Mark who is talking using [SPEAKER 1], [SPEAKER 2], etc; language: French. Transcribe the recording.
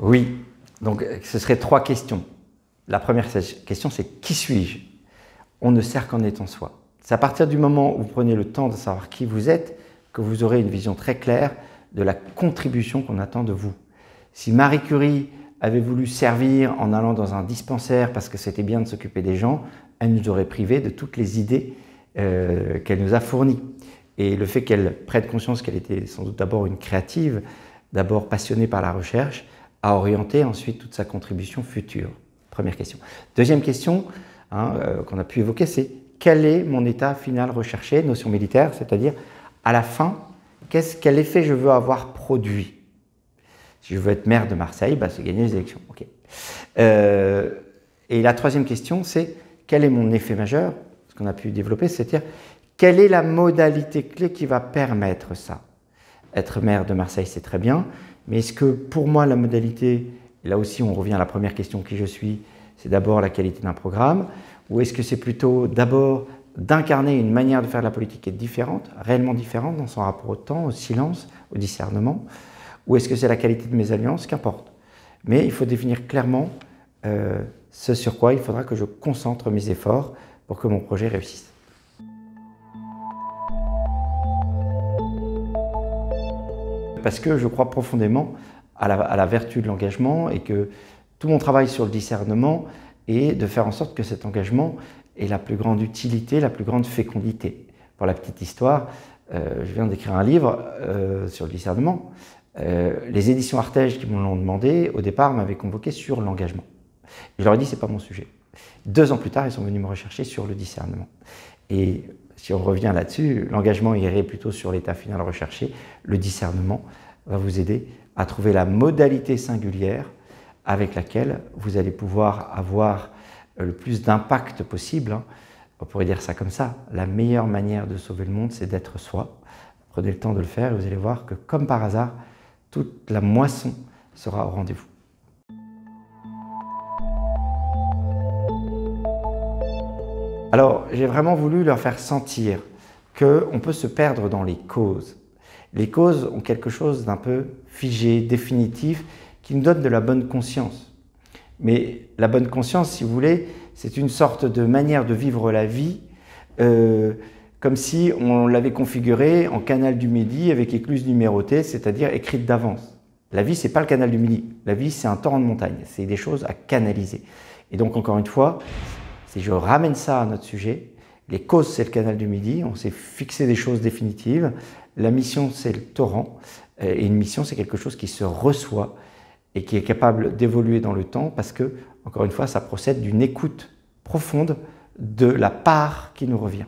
[SPEAKER 1] Oui, donc ce serait 3 questions. La première question, c'est qui suis-je? On ne sert qu'en étant soi. C'est à partir du moment où vous prenez le temps de savoir qui vous êtes que vous aurez une vision très claire de la contribution qu'on attend de vous. Si Marie Curie avait voulu servir en allant dans un dispensaire parce que c'était bien de s'occuper des gens, elle nous aurait privés de toutes les idées qu'elle nous a fournies. Et le fait qu'elle prenne conscience qu'elle était sans doute d'abord une créative, d'abord passionnée par la recherche, a orienté ensuite toute sa contribution future. Première question. Deuxième question qu'on a pu évoquer, c'est quel est mon état final recherché, notion militaire, c'est-à-dire à la fin, quel effet je veux avoir produit. Si je veux être maire de Marseille, c'est gagner les élections. Okay. Et la troisième question, c'est quel est mon effet majeur, ce qu'on a pu développer, c'est-à-dire quelle est la modalité clé qui va permettre ça. Être maire de Marseille, c'est très bien, mais est-ce que pour moi la modalité, et là aussi on revient à la première question, qui je suis, c'est d'abord la qualité d'un programme, ou est-ce que c'est plutôt d'abord d'incarner une manière de faire de la politique qui est différente, réellement différente dans son rapport au temps, au silence, au discernement, ou est-ce que c'est la qualité de mes alliances, qu'importe. Mais il faut définir clairement ce sur quoi il faudra que je concentre mes efforts pour que mon projet réussisse. Parce que je crois profondément à la vertu de l'engagement et que tout mon travail sur le discernement est de faire en sorte que cet engagement ait la plus grande utilité, la plus grande fécondité. Pour la petite histoire, je viens d'écrire un livre sur le discernement. Les éditions Artege qui me l'ont demandé, au départ, m'avaient convoqué sur l'engagement. Je leur ai dit, c'est pas mon sujet. 2 ans plus tard, ils sont venus me rechercher sur le discernement. Et si on revient là-dessus, l'engagement irait plutôt sur l'état final recherché. Le discernement va vous aider à trouver la modalité singulière avec laquelle vous allez pouvoir avoir le plus d'impact possible. On pourrait dire ça comme ça. La meilleure manière de sauver le monde, c'est d'être soi. Prenez le temps de le faire et vous allez voir que, comme par hasard, toute la moisson sera au rendez-vous. Alors, j'ai vraiment voulu leur faire sentir qu'on peut se perdre dans les causes. Les causes ont quelque chose d'un peu figé, définitif, qui nous donne de la bonne conscience. Mais la bonne conscience, si vous voulez, c'est une sorte de manière de vivre la vie comme si on l'avait configurée en canal du Midi avec écluse numérotée, c'est-à-dire écrite d'avance. La vie, ce n'est pas le canal du Midi. La vie, c'est un torrent de montagne. C'est des choses à canaliser. Et donc, encore une fois, si je ramène ça à notre sujet, les causes, c'est le canal du Midi. On s'est fixé des choses définitives. La mission, c'est le torrent. Et une mission, c'est quelque chose qui se reçoit et qui est capable d'évoluer dans le temps parce que, encore une fois, ça procède d'une écoute profonde de la part qui nous revient.